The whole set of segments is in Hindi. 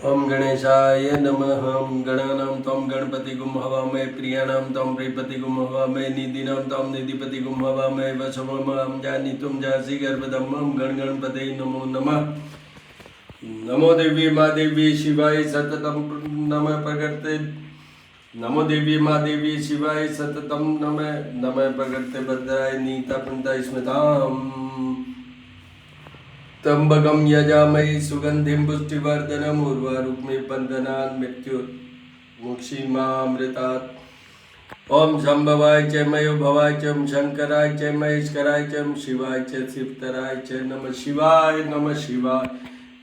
ओम गणेशाय नमः। गणानां त्वं गणपतिगुं हवामहे प्रियाणां त्वं प्रियपतिगुं हवामहे निधिनां त्वं निधिपतिगुं हवामहे वशवमां जानीतुं जासि गर्भधम्मं गणगणपते नमो नमः। नमो देवी माँ देवी शिवाय सततं नमः प्रकृते। नमो देवी माँ देवी शिवाय सततं नमः नमः प्रकृते भद्राय नीता पंता स्मृताम्। त्र्यंबकं यजामहे सुगंधिं पुष्टिवर्धनम् उर्वारुक्मे बन्धनान् मृत्युर्मुक्षीमामृतात्। ओम शंभवाय च मयो भवाय च शंकराय च महेश्वराय च शिवाय च शिवतराय च नमः शिवाय नमः शिवाय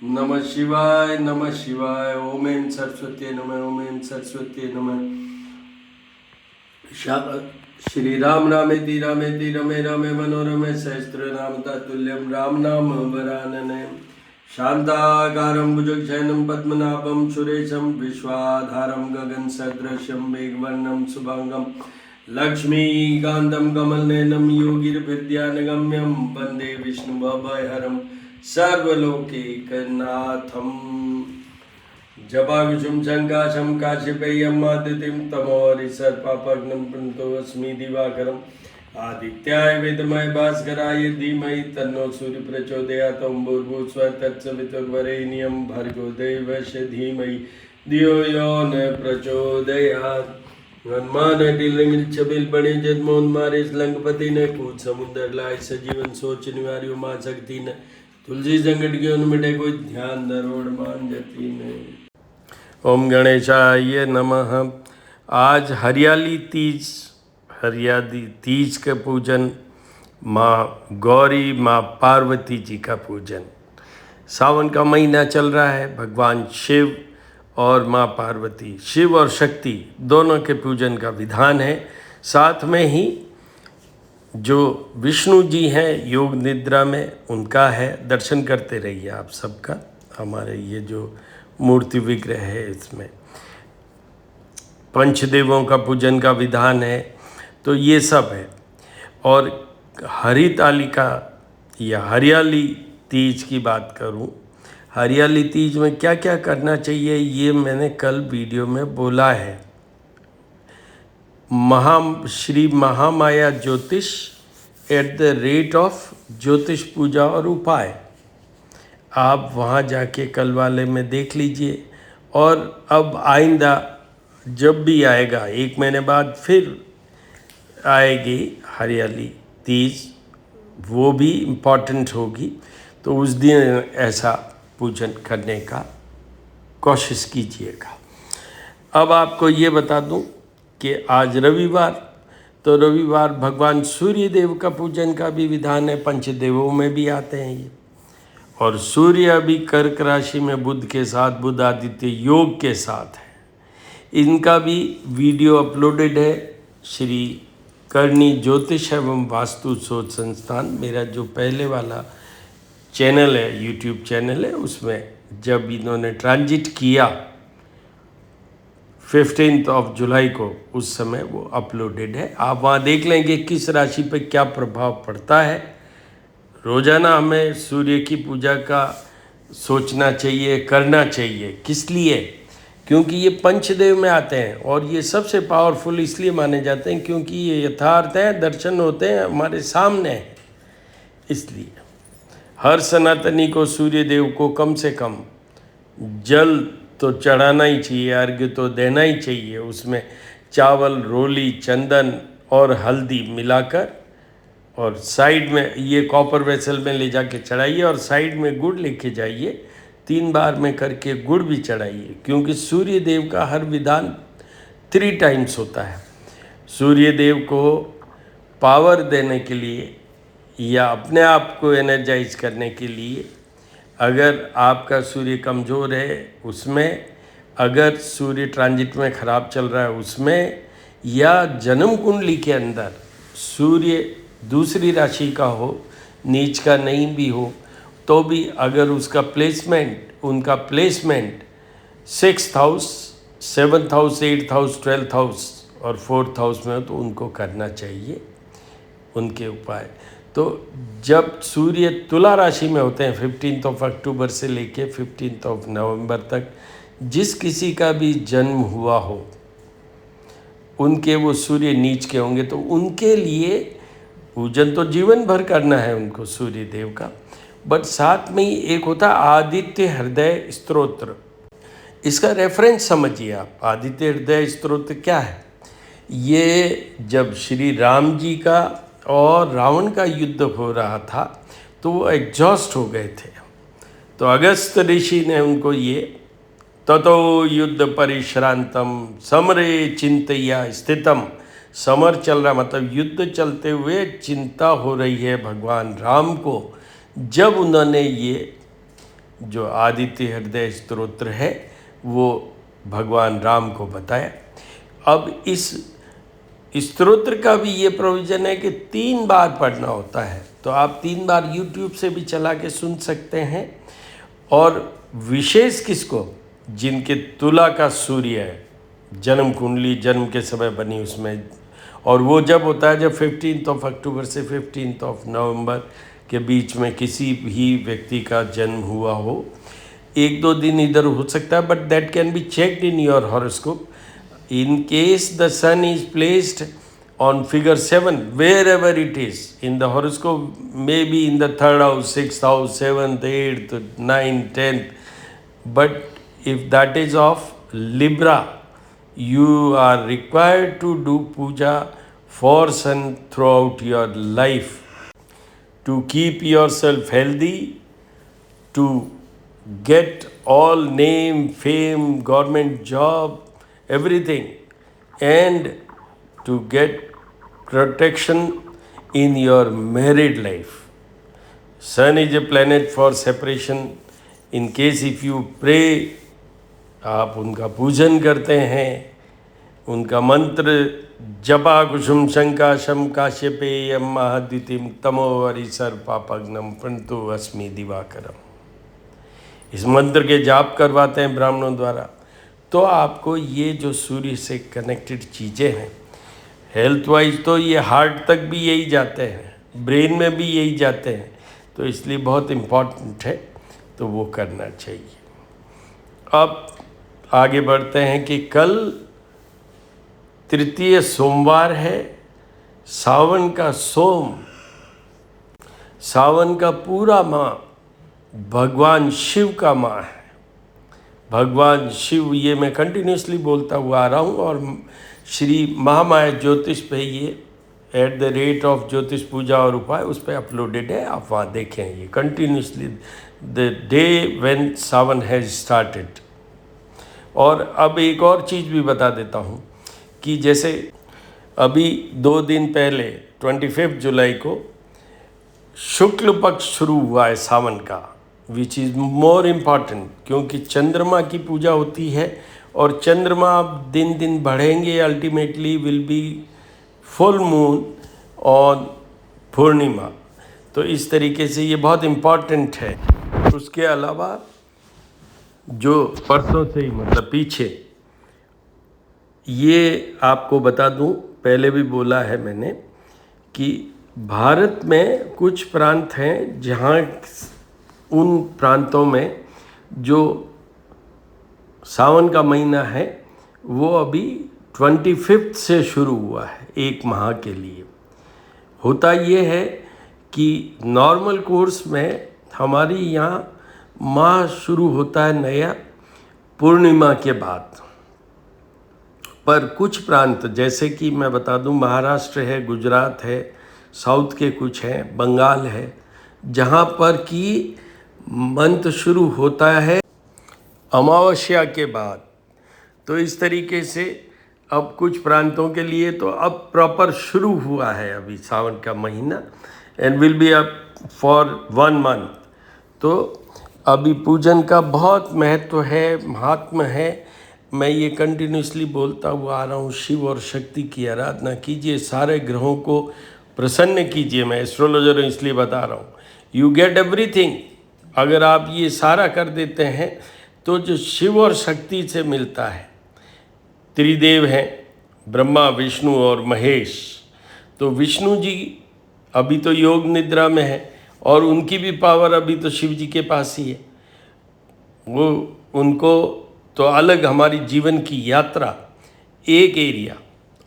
नमः शिवाय नमः शिवाय। ओम ऐं सरस्वती नमः ओम ऐं सरस्वती नमः। श्री राम रामेति रामेति रमे रमे मनोरमे सहस्रनाम तत्तुल्यं राम नाम वरानने। शान्ताकारं भुजगशयनं पद्मनाभं सुरेशं विश्वाधारं गगनसदृशं मेघवर्णं शुभांगं लक्ष्मीकान्तं कमलनयनं योगिर्विद्यानगम्यं वन्दे विष्णुभवभयहरं सर्वलोकैकनाथम्। जपाकुसुम शंकाशं काश्यपेयं आदितिं तमोरिसर्पापग्नं प्रणतोऽस्मि दिवाकरम् आदित्याय विद्महे भास्कराय धीमहि तन्नो सूर्यः प्रचोदयात्। ओं भूर्भुवस्सुवः तत्सवितुर्वरेण्यं भर्गो देवस्य धीमहि धियो यो न प्रचोदयात्। हनुमानटिलमिच्छबिलबणे जन्मोन्मारेश लंकपति ने कूद समुद्र लाय सजीवन सोच निवार्यो मां शक्ति न तुलसी संकट के मिटे कोई ध्यान नरोड़ मान जती ने। ओम गणेशाय नमः। आज हरियाली तीज का पूजन, माँ गौरी माँ पार्वती जी का पूजन। सावन का महीना चल रहा है। भगवान शिव और माँ पार्वती, शिव और शक्ति दोनों के पूजन का विधान है। साथ में ही जो विष्णु जी हैं योग निद्रा में, उनका है। दर्शन करते रहिए आप सबका। हमारे ये जो मूर्ति विग्रह है इसमें पंचदेवों का पूजन का विधान है। तो ये सब है। और हरितालिका या हरियाली तीज की बात करूं, हरियाली तीज में क्या क्या करना चाहिए ये मैंने कल वीडियो में बोला है। श्री महामाया ज्योतिष एट द रेट ऑफ ज्योतिष पूजा और उपाय, आप वहाँ जाके कल वाले में देख लीजिए। और अब आइंदा जब भी आएगा, 1 महीने बाद फिर आएगी हरियाली तीज, वो भी इम्पॉर्टेंट होगी। तो उस दिन ऐसा पूजन करने का कोशिश कीजिएगा। अब आपको ये बता दूं कि आज रविवार, तो रविवार भगवान सूर्य देव का पूजन का भी विधान है। पंचदेवों में भी आते हैं ये। और सूर्य अभी कर्क राशि में बुध के साथ, बुध आदित्य योग के साथ है। इनका भी वीडियो अपलोडेड है श्री करणी ज्योतिष एवं वास्तु शोध संस्थान, मेरा जो पहले वाला चैनल है, यूट्यूब चैनल है, उसमें जब इन्होंने ट्रांजिट किया 15 जुलाई को, उस समय वो अपलोडेड है। आप वहाँ देख लेंगे किस राशि पे क्या प्रभाव पड़ता है। रोजाना हमें सूर्य की पूजा का सोचना चाहिए, करना चाहिए। किस लिए? क्योंकि ये पंचदेव में आते हैं और ये सबसे पावरफुल इसलिए माने जाते हैं क्योंकि ये यथार्थ हैं, दर्शन होते हैं, हमारे सामने हैं। इसलिए हर सनातनी को सूर्य देव को कम से कम जल तो चढ़ाना ही चाहिए, अर्घ्य तो देना ही चाहिए। उसमें चावल, रोली, चंदन और हल्दी मिलाकर, और साइड में ये कॉपर वेसल में ले जाके चढ़ाइए और साइड में गुड़ लेके जाइए। 3 बार में करके गुड़ भी चढ़ाइए, क्योंकि सूर्य देव का हर विधान 3 टाइम्स होता है। सूर्य देव को पावर देने के लिए या अपने आप को एनर्जाइज करने के लिए, अगर आपका सूर्य कमज़ोर है उसमें, अगर सूर्य ट्रांजिट में ख़राब चल रहा है उसमें, या जन्म कुंडली के अंदर सूर्य दूसरी राशि का हो, नीच का नहीं भी हो, तो भी अगर उसका प्लेसमेंट, उनका placement 6th house, 7th house, 8th house, 12th house और 4th हाउस में हो, तो उनको करना चाहिए उनके उपाय। तो जब सूर्य तुला राशि में होते हैं 15 अक्टूबर से लेके 15 नवंबर तक, जिस किसी का भी जन्म हुआ हो उनके वो सूर्य नीच के होंगे, तो उनके लिए पूजन तो जीवन भर करना है उनको सूर्य देव का, बट साथ में ही एक होता आदित्य हृदय स्तोत्र। इसका रेफरेंस समझिए आप, आदित्य हृदय स्तोत्र क्या है। ये जब श्री राम जी का और रावण का युद्ध हो रहा था तो वो एग्जॉस्ट हो गए थे, तो अगस्त ऋषि ने उनको ये ततो युद्ध परिश्रांतम समरे चिंतया स्थितम, समर चल रहा मतलब युद्ध चलते हुए चिंता हो रही है भगवान राम को, जब उन्होंने ये जो आदित्य हृदय स्तोत्र है वो भगवान राम को बताया। अब इस स्तोत्र का भी ये प्रोविज़न है कि 3 बार पढ़ना होता है, तो आप 3 बार यूट्यूब से भी चला के सुन सकते हैं। और विशेष किसको, जिनके तुला का सूर्य है, जन्म कुंडली जन्म के समय बनी उसमें, और वो जब होता है जब 15 अक्टूबर से 15 नवंबर के बीच में किसी भी व्यक्ति का जन्म हुआ हो, 1-2 दिन इधर हो सकता है, but that can be checked in your horoscope. In case the sun is placed on figure 7, wherever it is in the horoscope, maybe in the 3rd house, 6th house, 7th, 8th, 9th, 10th, but if that is of Libra, you are required to do puja for sun throughout your life to keep yourself healthy, to get all name, fame, government job, everything, and to get protection in your married life. Sun is a planet for separation. In case if you pray, आप उनका पूजन करते हैं, उनका मंत्र जपा कुसुम शंकाशम काश्यपेयम महाद्युतिम तमो हरिसर पापग्नम प्रणतो अस्मि दिवाकरम, इस मंत्र के जाप करवाते हैं ब्राह्मणों द्वारा, तो आपको ये जो सूर्य से कनेक्टेड चीज़ें हैं, हेल्थ वाइज तो ये हार्ट तक भी यही जाते हैं, ब्रेन में भी यही जाते हैं, तो इसलिए बहुत इम्पॉर्टेंट है, तो वो करना चाहिए। अब आगे बढ़ते हैं कि कल तृतीय सोमवार है, सावन का सोम, सावन का पूरा माह भगवान शिव का माह है। भगवान शिव, ये मैं कंटिन्यूसली बोलता हुआ आ रहा हूँ, और श्री महामाया ज्योतिष पे ये @ऑफ ज्योतिष पूजा और उपाय उस पर अपलोडेड है, आप वहाँ देखें ये continuously the day when Sawan has started. और अब एक और चीज़ भी बता देता हूँ कि जैसे अभी 2 दिन पहले 25 जुलाई को शुक्ल पक्ष शुरू हुआ है सावन का, विच इज़ मोर इम्पॉर्टेंट, क्योंकि चंद्रमा की पूजा होती है, और चंद्रमा दिन दिन बढ़ेंगे, ultimately will be full moon on Purnima, तो इस तरीके से ये बहुत इम्पॉर्टेंट है। उसके अलावा जो परसों से ही मतलब पीछे, ये आपको बता दूं, पहले भी बोला है मैंने कि भारत में कुछ प्रांत हैं जहाँ उन प्रांतों में जो सावन का महीना है वो अभी 25 से शुरू हुआ है, 1 माह के लिए। होता ये है कि नॉर्मल कोर्स में हमारी यहाँ माह शुरू होता है नया पूर्णिमा के बाद, पर कुछ प्रांत जैसे कि मैं बता दूं, महाराष्ट्र है, गुजरात है, साउथ के कुछ हैं, बंगाल है, जहाँ पर कि मंथ शुरू होता है अमावस्या के बाद। तो इस तरीके से अब कुछ प्रांतों के लिए तो अब प्रॉपर शुरू हुआ है अभी सावन का महीना, and will be up for 1 month. तो अभी पूजन का बहुत महत्व है, महात्मा है। मैं ये कंटिन्यूसली बोलता हुआ आ रहा हूँ, शिव और शक्ति की आराधना कीजिए, सारे ग्रहों को प्रसन्न कीजिए। मैं एस्ट्रोलॉजर हूँ इसलिए बता रहा हूँ, यू गेट एवरीथिंग। अगर आप ये सारा कर देते हैं तो जो शिव और शक्ति से मिलता है, त्रिदेव हैं ब्रह्मा, विष्णु और महेश। तो विष्णु जी अभी तो योग निद्रा में है, और उनकी भी पावर अभी तो शिव जी के पास ही है। वो उनको तो अलग हमारी जीवन की यात्रा एक एरिया,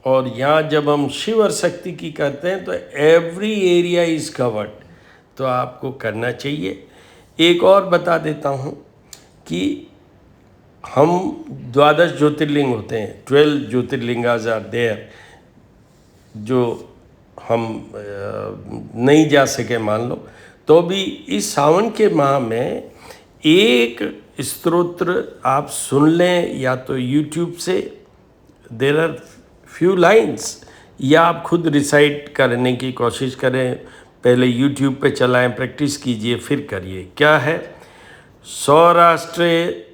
और यहाँ जब हम शिव और शक्ति की करते हैं तो एवरी एरिया इज़ कवर्ड, तो आपको करना चाहिए। एक और बता देता हूँ कि हम 12 ज्योतिर्लिंग होते हैं, 12 ज्योतिर्लिंगाज आर देयर, जो हम नहीं जा सके मान लो, तो भी इस सावन के माह में एक स्तोत्र आप सुन लें, या तो यूट्यूब से देर आर फ्यू लाइन्स, या आप खुद रिसाइट करने की कोशिश करें। पहले यूट्यूब पे चलाएं, प्रैक्टिस कीजिए, फिर करिए। क्या है? सौराष्ट्रे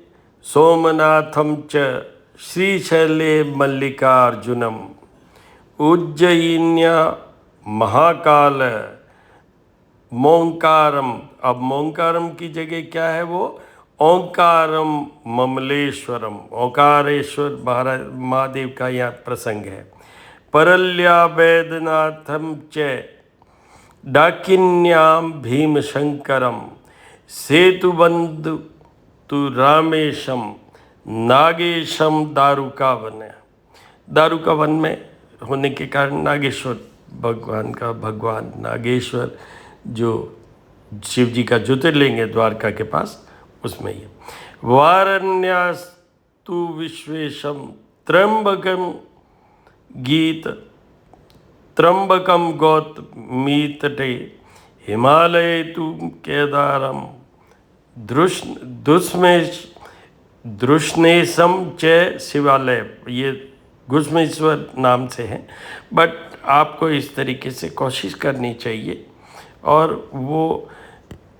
सोमनाथम च श्रीशैले मल्लिकार्जुनम उज्जयिन्या महाकाल मोंकारम। अब मोंकारम की जगह क्या है? वो ओंकारम ममलेश्वरम, ओंकारेश्वर महादेव का यहाँ प्रसंग है। परल्या वैद्यनाथम च डाकिन्याम भीमशंकरम सेतुबंधु तु रामेशम नागेशम दारुकावन। दारुकावन में होने के कारण नागेश्वर भगवान का, भगवान नागेश्वर जो शिव जी का ज्योतिर्लिंग है द्वारका के पास, उसमें ही। वारण्यास्तु विश्वेशम त्र्यंबकम गीत त्र्यंबकम गौतमीतटे हिमालय तु केदारम धृष्णेशम च शिवालय। ये घुश्मेश्वर नाम से है, बट आपको इस तरीके से कोशिश करनी चाहिए, और वो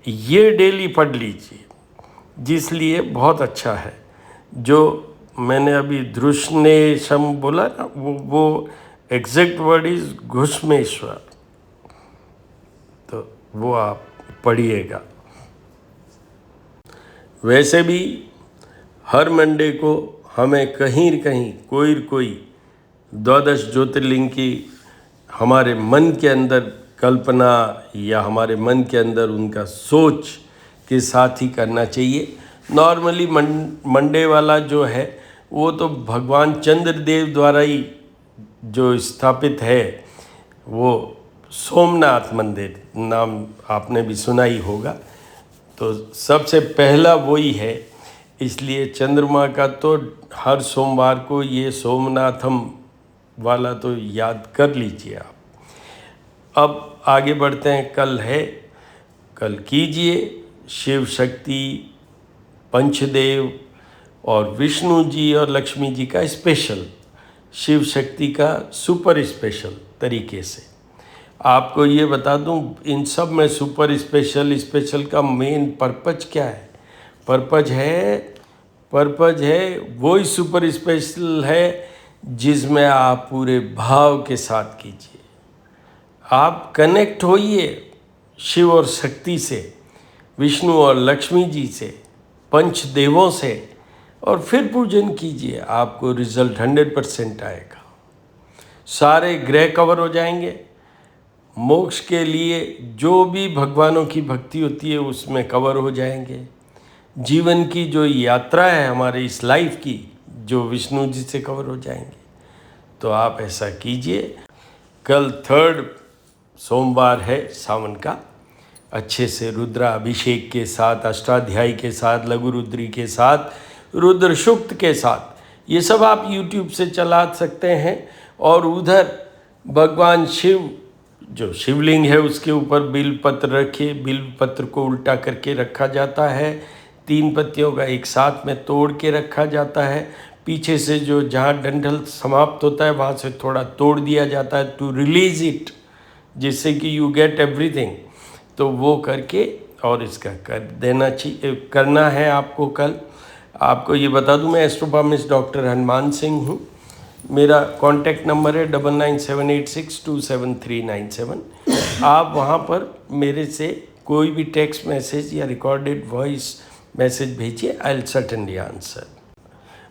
ये डेली पढ़ लीजिए, जिसलिए बहुत अच्छा है। जो मैंने अभी धृष्णेशम बोला ना, वो एग्जैक्ट वर्ड इज घुश्मेश्वर, तो वो आप पढ़िएगा। वैसे भी हर मंडे को हमें कहीं न कहीं कोई 12 ज्योतिर्लिंग की हमारे मन के अंदर कल्पना, या हमारे मन के अंदर उनका सोच के साथ ही करना चाहिए। नॉर्मली मंडे वाला जो है वो तो भगवान चंद्रदेव द्वारा ही जो स्थापित है, वो सोमनाथ मंदिर नाम आपने भी सुना ही होगा, तो सबसे पहला वही है। इसलिए चंद्रमा का तो हर सोमवार को ये सोमनाथम वाला तो याद कर लीजिए आप। अब आगे बढ़ते हैं। कल कीजिए शिव शक्ति, पंचदेव और विष्णु जी और लक्ष्मी जी का स्पेशल, शिव शक्ति का सुपर स्पेशल तरीके से। आपको ये बता दूं, इन सब में सुपर स्पेशल का मेन पर्पज क्या है? पर्पज है वही सुपर स्पेशल है जिसमें आप पूरे भाव के साथ कीजिए। आप कनेक्ट होइए शिव और शक्ति से, विष्णु और लक्ष्मी जी से, पंचदेवों से, और फिर पूजन कीजिए। आपको रिजल्ट 100% आएगा। सारे ग्रह कवर हो जाएंगे। मोक्ष के लिए जो भी भगवानों की भक्ति होती है उसमें कवर हो जाएंगे। जीवन की जो यात्रा है हमारे इस लाइफ की, जो विष्णु जी से कवर हो जाएंगे। तो आप ऐसा कीजिए। कल 3rd सोमवार है सावन का। अच्छे से रुद्राभिषेक के साथ, अष्टाध्यायी के साथ, लघु रुद्री के साथ, रुद्र सूक्त के साथ, ये सब आप YouTube से चला सकते हैं। और उधर भगवान शिव जो शिवलिंग है उसके ऊपर बिलपत्र रखिए। बिलपत्र को उल्टा करके रखा जाता है, 3 पत्तियों का एक साथ में तोड़ के रखा जाता है। पीछे से जो जहाँ डंठल समाप्त होता है वहाँ से थोड़ा तोड़ दिया जाता है टू रिलीज इट, जिससे कि यू गेट एवरीथिंग। तो वो करके और इसका कर देना चाहिए, करना है आपको। कल आपको ये बता दूं, मैं एस्ट्रोफार्मिस्ट डॉक्टर हनुमान सिंह हूँ। मेरा कॉन्टैक्ट नंबर है 9978627397। आप वहाँ पर मेरे से कोई भी टेक्स्ट मैसेज या रिकॉर्डेड वॉइस मैसेज भेजिए, आई विल सर्टेनली आंसर।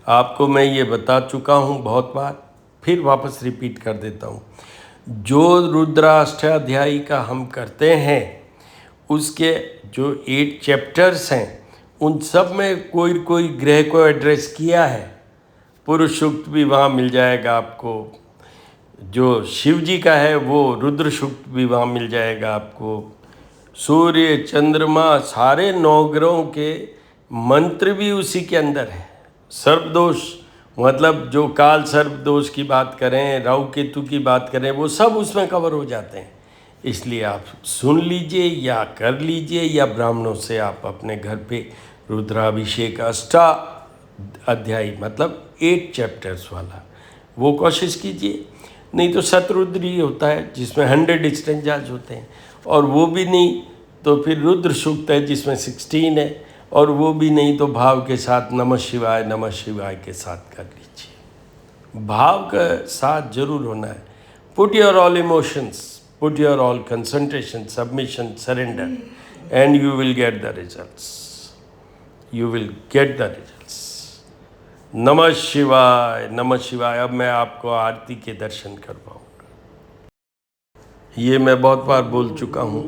आपको मैं ये बता चुका हूँ बहुत बार, फिर वापस रिपीट कर देता हूँ। जो रुद्राष्टाध्यायी का हम करते हैं उसके जो 8 चैप्टर्स हैं उन सब में कोई कोई ग्रह को एड्रेस किया है। पुरुष सूक्त भी वहाँ मिल जाएगा आपको, जो शिव जी का है वो रुद्र सूक्त भी वहाँ मिल जाएगा आपको। सूर्य चंद्रमा सारे 9 ग्रहों के मंत्र भी उसी के अंदर है। सर्पदोष मतलब जो काल सर्प दोष की बात करें, राहु केतु की बात करें, वो सब उसमें कवर हो जाते हैं। इसलिए आप सुन लीजिए या कर लीजिए, या ब्राह्मणों से आप अपने घर पे रुद्राभिषेक अध्याय मतलब 8 चैप्टर्स वाला वो कोशिश कीजिए। नहीं तो शतरुद्र ही होता है जिसमें 100 स्टेंजाज होते हैं, और वो भी नहीं तो फिर रुद्र सूक्त है जिसमें 16 है, और वो भी नहीं तो भाव के साथ नमः शिवाय के साथ कर लीजिए। भाव का साथ जरूर होना है। Put your all emotions, put your all concentration, submission, surrender, and you will get the results. You will get the results. नमः शिवाय, नमः शिवाय। अब मैं आपको आरती के दर्शन करवाऊंगा। ये मैं बहुत बार बोल चुका हूँ,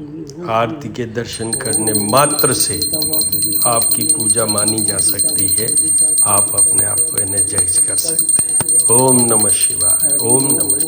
आरती के दर्शन करने मात्र से आपकी पूजा मानी जा सकती है। आप अपने आप को एनर्जाइज कर सकते हैं। ओम नमः शिवाय, ओम नमः।